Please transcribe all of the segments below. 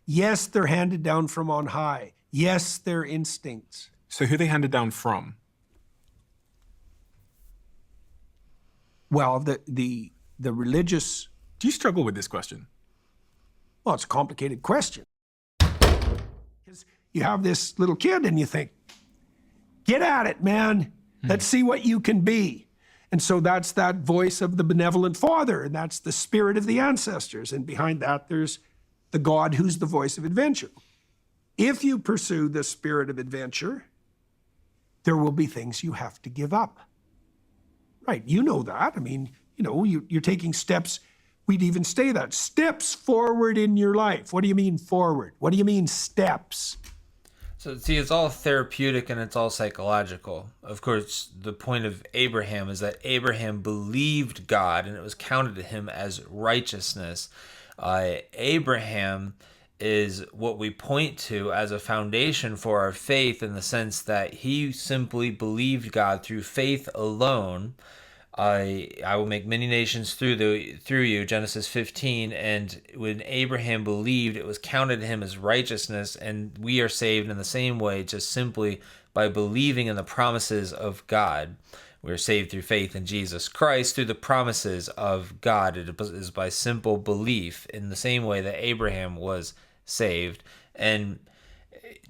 Yes, they're handed down from on high. Yes, they're instincts. So who are they handed down from? Well, the religious... Do you struggle with this question? Well, it's a complicated question. Because you have this little kid and you think, get at it, man. Let's see what you can be. And so that's that voice of the benevolent father, and that's the spirit of the ancestors. And behind that, there's the God who's the voice of adventure. If you pursue the spirit of adventure, there will be things you have to give up. Right, you know that. I mean, you're taking steps. We'd even say that. Steps forward in your life. What do you mean forward? What do you mean steps? So see, it's all therapeutic and it's all psychological. Of course, the point of Abraham is that Abraham believed God and it was counted to him as righteousness. Abraham is what we point to as a foundation for our faith, in the sense that he simply believed God through faith alone. I will make many nations through you, Genesis 15. And when Abraham believed, it was counted to him as righteousness, and we are saved in the same way, just simply by believing in the promises of God. We are saved through faith in Jesus Christ, through the promises of God. It is by simple belief, in the same way that Abraham was saved. And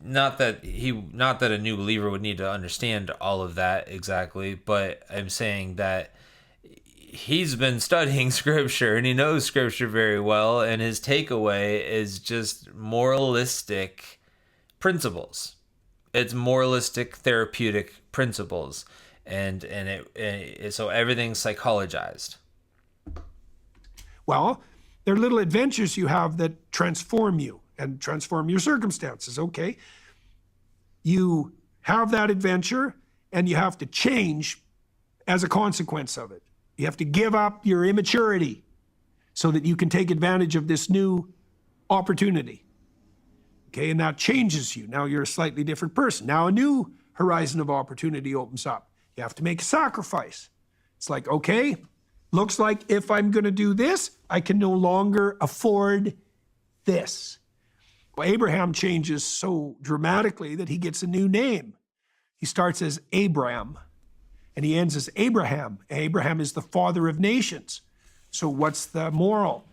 not that a new believer would need to understand all of that exactly, but I'm saying that he's been studying Scripture and he knows Scripture very well, and his takeaway is just moralistic principles. It's moralistic therapeutic principles, and so everything's psychologized. Well, there are little adventures you have that transform you and transform your circumstances, okay? You have that adventure and you have to change as a consequence of it. You have to give up your immaturity so that you can take advantage of this new opportunity. Okay, and that changes you. Now you're a slightly different person. Now a new horizon of opportunity opens up. You have to make a sacrifice. It's like, okay, looks like if I'm going to do this, I can no longer afford this. Well, Abraham changes so dramatically that he gets a new name. He starts as Abram, and he ends as Abraham. Abraham is the father of nations. So what's the moral?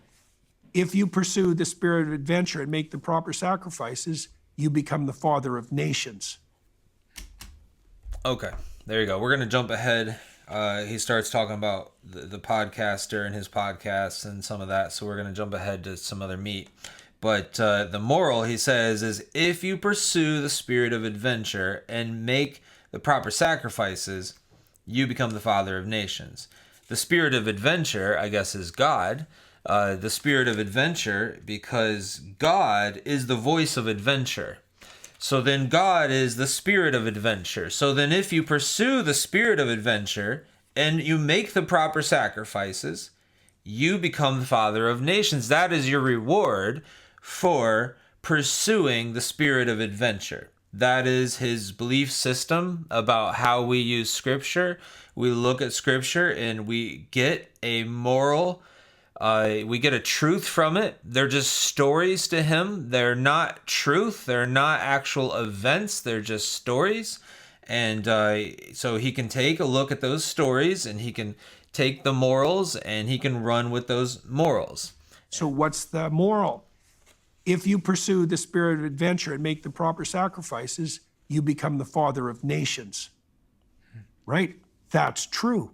If you pursue the spirit of adventure and make the proper sacrifices, you become the father of nations. Okay, there you go. We're going to jump ahead. He starts talking about the podcaster and his podcasts and some of that, so we're going to jump ahead to some other meat. But the moral, he says, is if you pursue the spirit of adventure and make the proper sacrifices, you become the father of nations. The spirit of adventure, I guess, is God. The spirit of adventure, because God is the voice of adventure. So then God is the spirit of adventure. So then if you pursue the spirit of adventure and you make the proper sacrifices, you become the father of nations. That is your reward for pursuing the spirit of adventure. That is his belief system about how we use Scripture. We look at Scripture and we get a moral, we get a truth from it. They're just stories to him. They're not truth. They're not actual events. They're just stories. And so he can take a look at those stories and he can take the morals and he can run with those morals. So what's the moral? If you pursue the spirit of adventure and make the proper sacrifices, you become the father of nations. Right? That's true.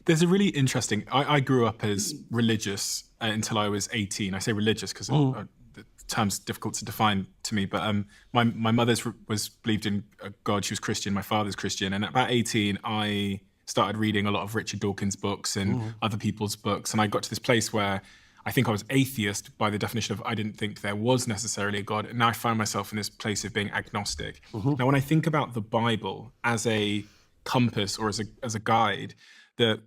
There's a really interesting, I grew up as religious until I was 18. I say religious because the term's difficult to define to me, but my mother was believed in God. She was Christian. My father's Christian. And at about 18, I started reading a lot of Richard Dawkins' books and other people's books. And I got to this place where I think I was atheist by the definition of I didn't think there was necessarily a God. And now I find myself in this place of being agnostic. Now, when I think about the Bible as a compass or as a guide, the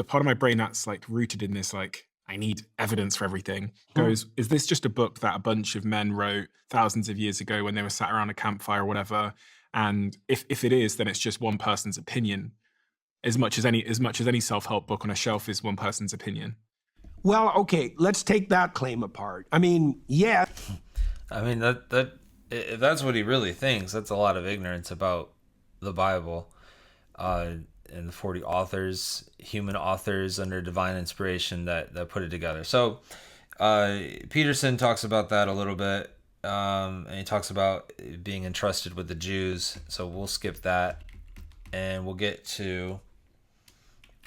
part of my brain that's like rooted in this, like, I need evidence for everything, goes, is this just a book that a bunch of men wrote thousands of years ago when they were sat around a campfire or whatever? And if it is, then it's just one person's opinion, as much as any self-help book on a shelf is one person's opinion. Well, okay, let's take that claim apart. I mean, yeah. I mean, if that's what he really thinks, that's a lot of ignorance about the Bible and the 40 authors, human authors under divine inspiration that put it together. So Peterson talks about that a little bit, and he talks about being entrusted with the Jews. So we'll skip that, and we'll get to,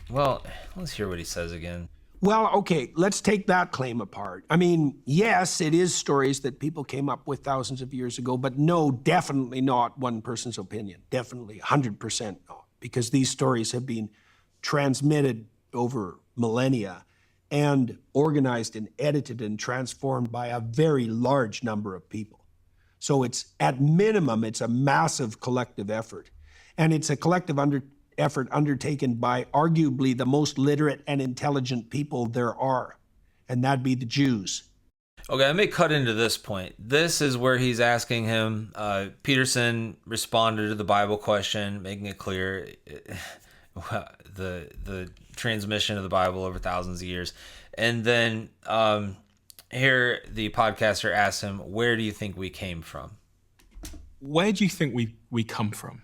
well, let's hear what he says again. Well, okay, let's take that claim apart. I mean, yes, it is stories that people came up with thousands of years ago, but no, definitely not one person's opinion. Definitely 100% not, because these stories have been transmitted over millennia and organized and edited and transformed by a very large number of people. So it's, at minimum, it's a massive collective effort. And it's a collective effort undertaken by arguably the most literate and intelligent people there are, and that'd be the Jews. Okay, I may cut into this point. This is where he's asking him. Peterson responded to the Bible question, making it clear the transmission of the Bible over thousands of years. And then here the podcaster asks him, where do you think we came from? Where do you think we come from?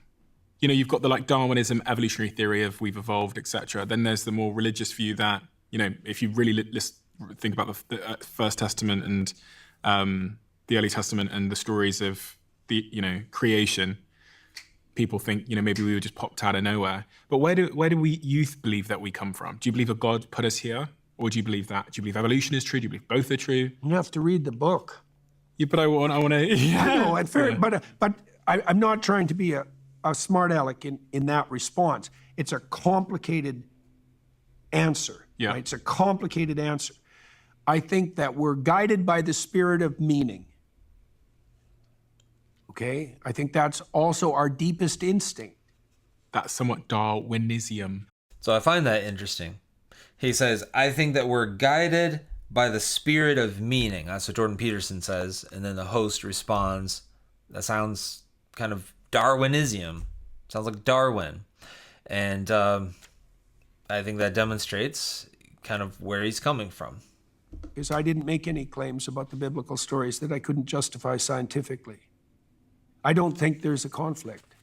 You know, you've got the like Darwinism, evolutionary theory of we've evolved, etc. Then there's the more religious view that, you know, if you really think about the First Testament and the Early Testament and the stories of the, you know, creation, people think, you know, maybe we were just popped out of nowhere. But where do we youth believe that we come from? Do you believe a God put us here, or do you believe that? Do you believe evolution is true? Do you believe both are true? You have to read the book. Yeah, but I want to. Yeah. I know, and fair, but I'm not trying to be a smart aleck in that response. It's a complicated answer. Yeah. Right? It's a complicated answer. I think that we're guided by the spirit of meaning. Okay? I think that's also our deepest instinct. That's somewhat Darwinism. So I find that interesting. He says, I think that we're guided by the spirit of meaning. That's what Jordan Peterson says. And then the host responds, that sounds kind of Darwinism. Sounds like Darwin. And I think that demonstrates kind of where he's coming from. Because I didn't make any claims about the biblical stories that I couldn't justify scientifically. I don't think there's a conflict.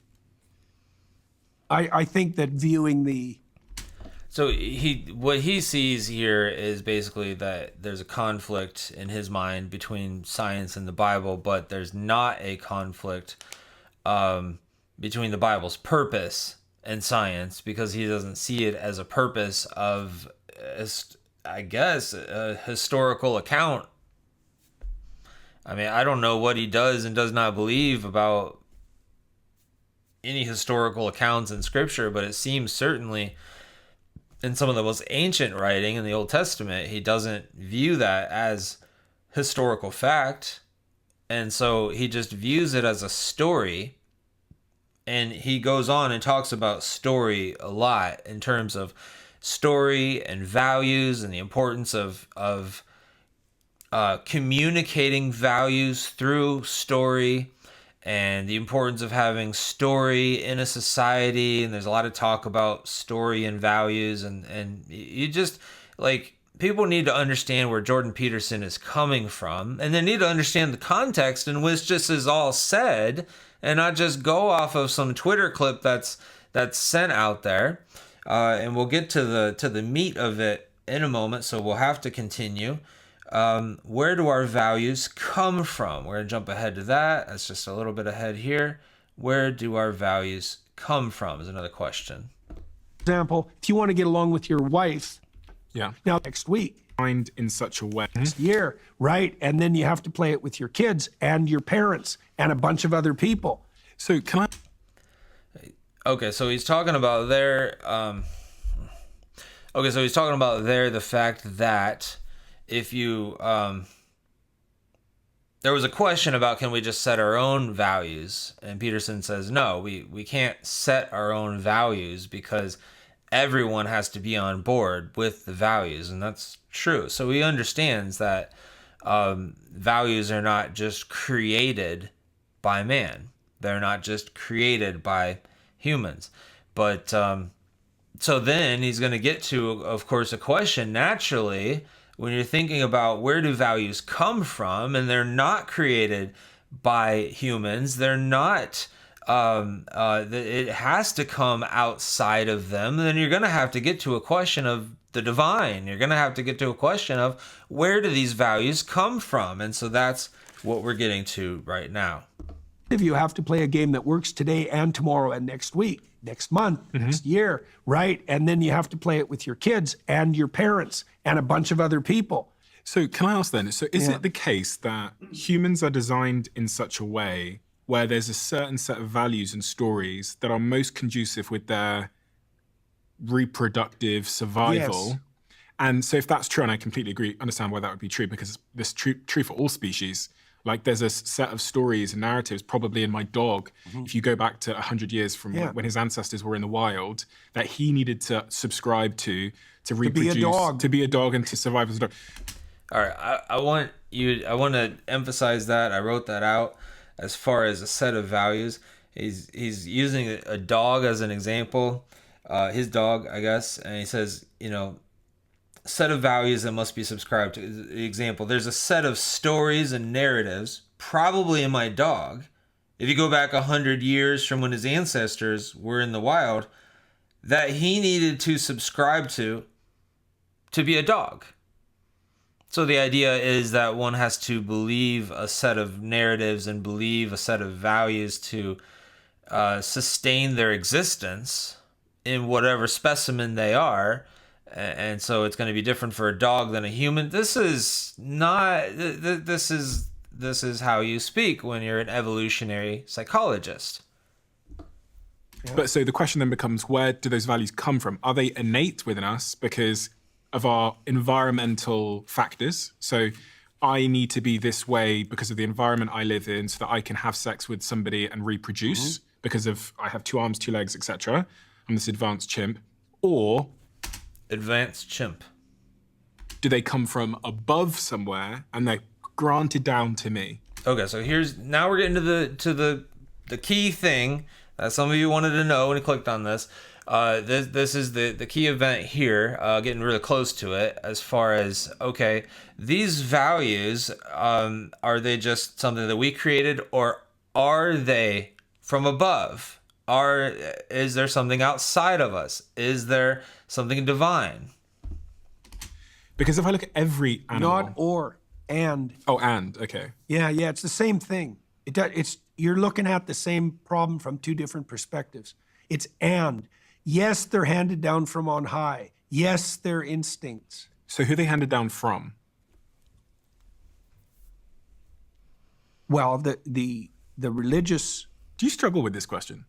I think that viewing the... So what he sees here is basically that there's a conflict in his mind between science and the Bible, but there's not a conflict between the Bible's purpose and science, because he doesn't see it as a purpose of, I guess, a historical account. I mean, I don't know what he does and does not believe about any historical accounts in Scripture, but it seems certainly in some of the most ancient writing in the Old Testament, he doesn't view that as historical fact. And so he just views it as a story. And he goes on and talks about story a lot in terms of story and values and the importance of communicating values through story, and the importance of having story in a society. And there's a lot of talk about story and values, and you just, like, people need to understand where Jordan Peterson is coming from, and they need to understand the context in which this is all said, and not just go off of some Twitter clip that's sent out there. And we'll get to the meat of it in a moment, so we'll have to continue. Where do our values come from? We're going to jump ahead to that. That's just a little bit ahead here. Where do our values come from is another question. Example, if you want to get along with your wife, Yeah. now next week, Mind in such a way. year, right? And then you have to play it with your kids and your parents and a bunch of other people. So can I... Okay, so he's talking about there. He's talking about there the fact that if you there was a question about, can we just set our own values? And Peterson says, no, we can't set our own values, because everyone has to be on board with the values, and that's true. So he understands that values are not just created by man. They're not just created by humans. But so then he's going to get to, of course, a question naturally, when you're thinking about where do values come from, and they're not created by humans, they're not, it has to come outside of them, then you're going to have to get to a question of the divine. You're going to have to get to a question of where do these values come from? And so that's what we're getting to right now. If you have to play a game that works today and tomorrow and next week, next month, next year, right? And then you have to play it with your kids and your parents and a bunch of other people. So can I ask then, so is it the case that humans are designed in such a way where there's a certain set of values and stories that are most conducive with their reproductive survival? Yes. And so if that's true, and I completely agree, understand why that would be true, because this true for all species. Like there's a set of stories and narratives, probably in my dog, if you go back to 100 years from when his ancestors were in the wild, that he needed to subscribe to reproduce, to be a dog and to survive as a dog. All right, I want to emphasize that. I wrote that out as far as a set of values. He's using a dog as an example, his dog, I guess, and he says, set of values that must be subscribed to. The example, there's a set of stories and narratives, probably in my dog, if you go back 100 years from when his ancestors were in the wild, that he needed to subscribe to be a dog. So the idea is that one has to believe a set of narratives and believe a set of values to sustain their existence in whatever specimen they are. And so it's going to be different for a dog than a human. This is not, this is how you speak when you're an evolutionary psychologist. But so the question then becomes, where do those values come from? Are they innate within us because of our environmental factors? So I need to be this way because of the environment I live in so that I can have sex with somebody and reproduce because of I have 2 arms, 2 legs, etc. I'm this advanced chimp. Or advanced chimp. Do they come from above somewhere and they're granted down to me? Okay, so now we're getting to the key thing that some of you wanted to know when you clicked on this. This is the key event here, getting really close to it as far as, okay, these values, are they just something that we created, or are they from above? Is there something outside of us? Is there something divine? Because if I look at every animal... Not or, and. Oh, and, okay. Yeah, it's the same thing. You're looking at the same problem from 2 different perspectives. It's and. Yes, they're handed down from on high. Yes, they're instincts. So who are they handed down from? Well, the religious... Do you struggle with this question?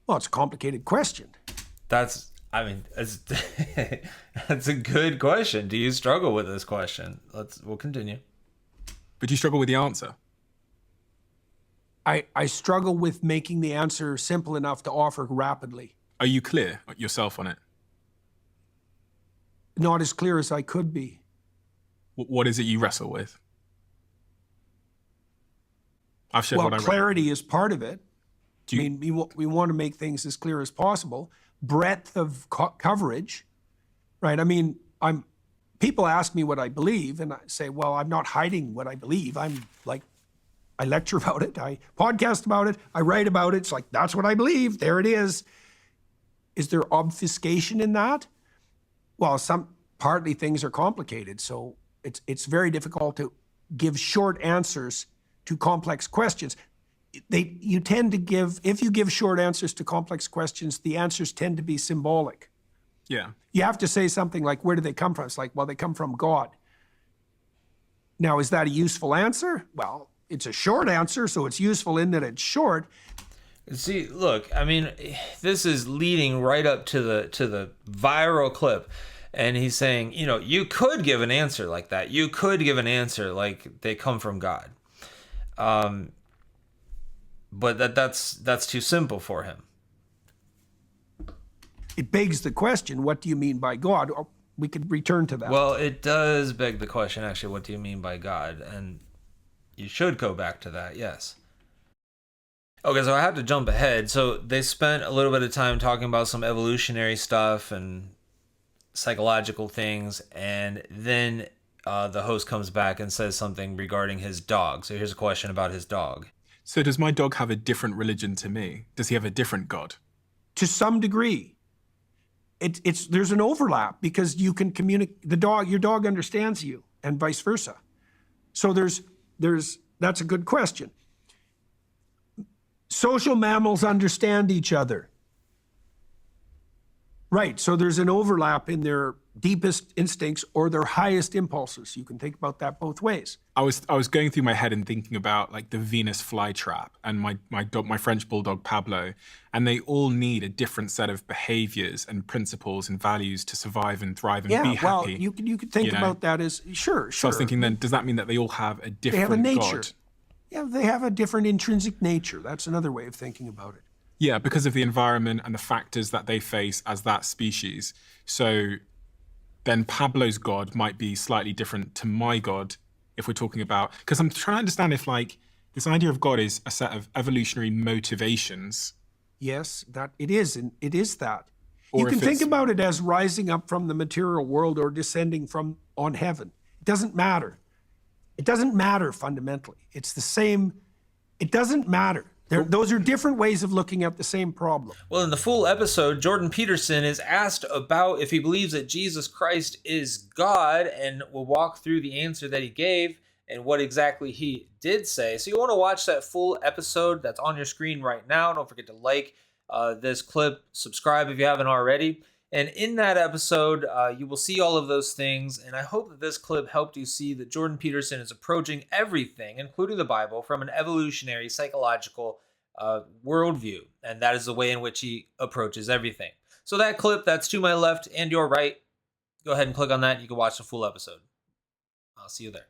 Well, it's a complicated question. That's a good question. Do you struggle with this question? We'll continue. But do you struggle with the answer? I struggle with making the answer simple enough to offer rapidly. Are you clear yourself on it? Not as clear as I could be. What is it you wrestle with? I've shared what I clarity is part of it. We want to make things as clear as possible. Breadth of coverage, right? I mean, people ask me what I believe, and I say, well, I'm not hiding what I believe. I lecture about it, I podcast about it, I write about it. It's like, that's what I believe. There it is. Is there obfuscation in that? Well, partly things are complicated, so it's very difficult to give short answers to complex questions. You tend to if you give short answers to complex questions, the answers tend to be symbolic. Yeah. You have to say something like, where do they come from? It's like, well, they come from God. Now, is that a useful answer? Well, it's a short answer, so it's useful in that it's short. See, look, I mean, this is leading right up to the viral clip. And he's saying, you could give an answer like that. You could give an answer like they come from God. But that's too simple for him. It begs the question, what do you mean by God? We could return to that. Well, it does beg the question, actually, what do you mean by God? And you should go back to that, yes. Okay, so I have to jump ahead. So they spent a little bit of time talking about some evolutionary stuff and psychological things, and then the host comes back and says something regarding his dog. So here's a question about his dog. So does my dog have a different religion to me? Does he have a different God? To some degree. There's an overlap because you can communicate. Your dog understands you, and vice versa. So that's a good question. Social mammals understand each other. Right, so there's an overlap in their deepest instincts or their highest impulses. You can think about that both ways. I was going through my head and thinking about like the Venus flytrap and my French bulldog Pablo, and they all need a different set of behaviors and principles and values to survive and thrive and be happy. Well, you could think about that as sure. So I was thinking, then does that mean that they all have a different They have a nature. God? Yeah, they have a different intrinsic nature. That's another way of thinking about it. Yeah, because of the environment and the factors that they face as that species. So then Pablo's God might be slightly different to my God if we're talking about, because I'm trying to understand if like this idea of God is a set of evolutionary motivations. Yes, that it is, and it is that. Or You can if think it's- about it as rising up from the material world or descending from on heaven. It doesn't matter. It doesn't matter fundamentally. It's the same. It doesn't matter. Those are different ways of looking at the same problem. Well, in the full episode, Jordan Peterson is asked about if he believes that Jesus Christ is God, and we'll walk through the answer that he gave and what exactly he did say. So you want to watch that full episode that's on your screen right now. Don't forget to like this clip, subscribe if you haven't already. And in that episode, you will see all of those things. And I hope that this clip helped you see that Jordan Peterson is approaching everything, including the Bible, from an evolutionary, psychological worldview. And that is the way in which he approaches everything. So that clip, that's to my left and your right. Go ahead and click on that. You can watch the full episode. I'll see you there.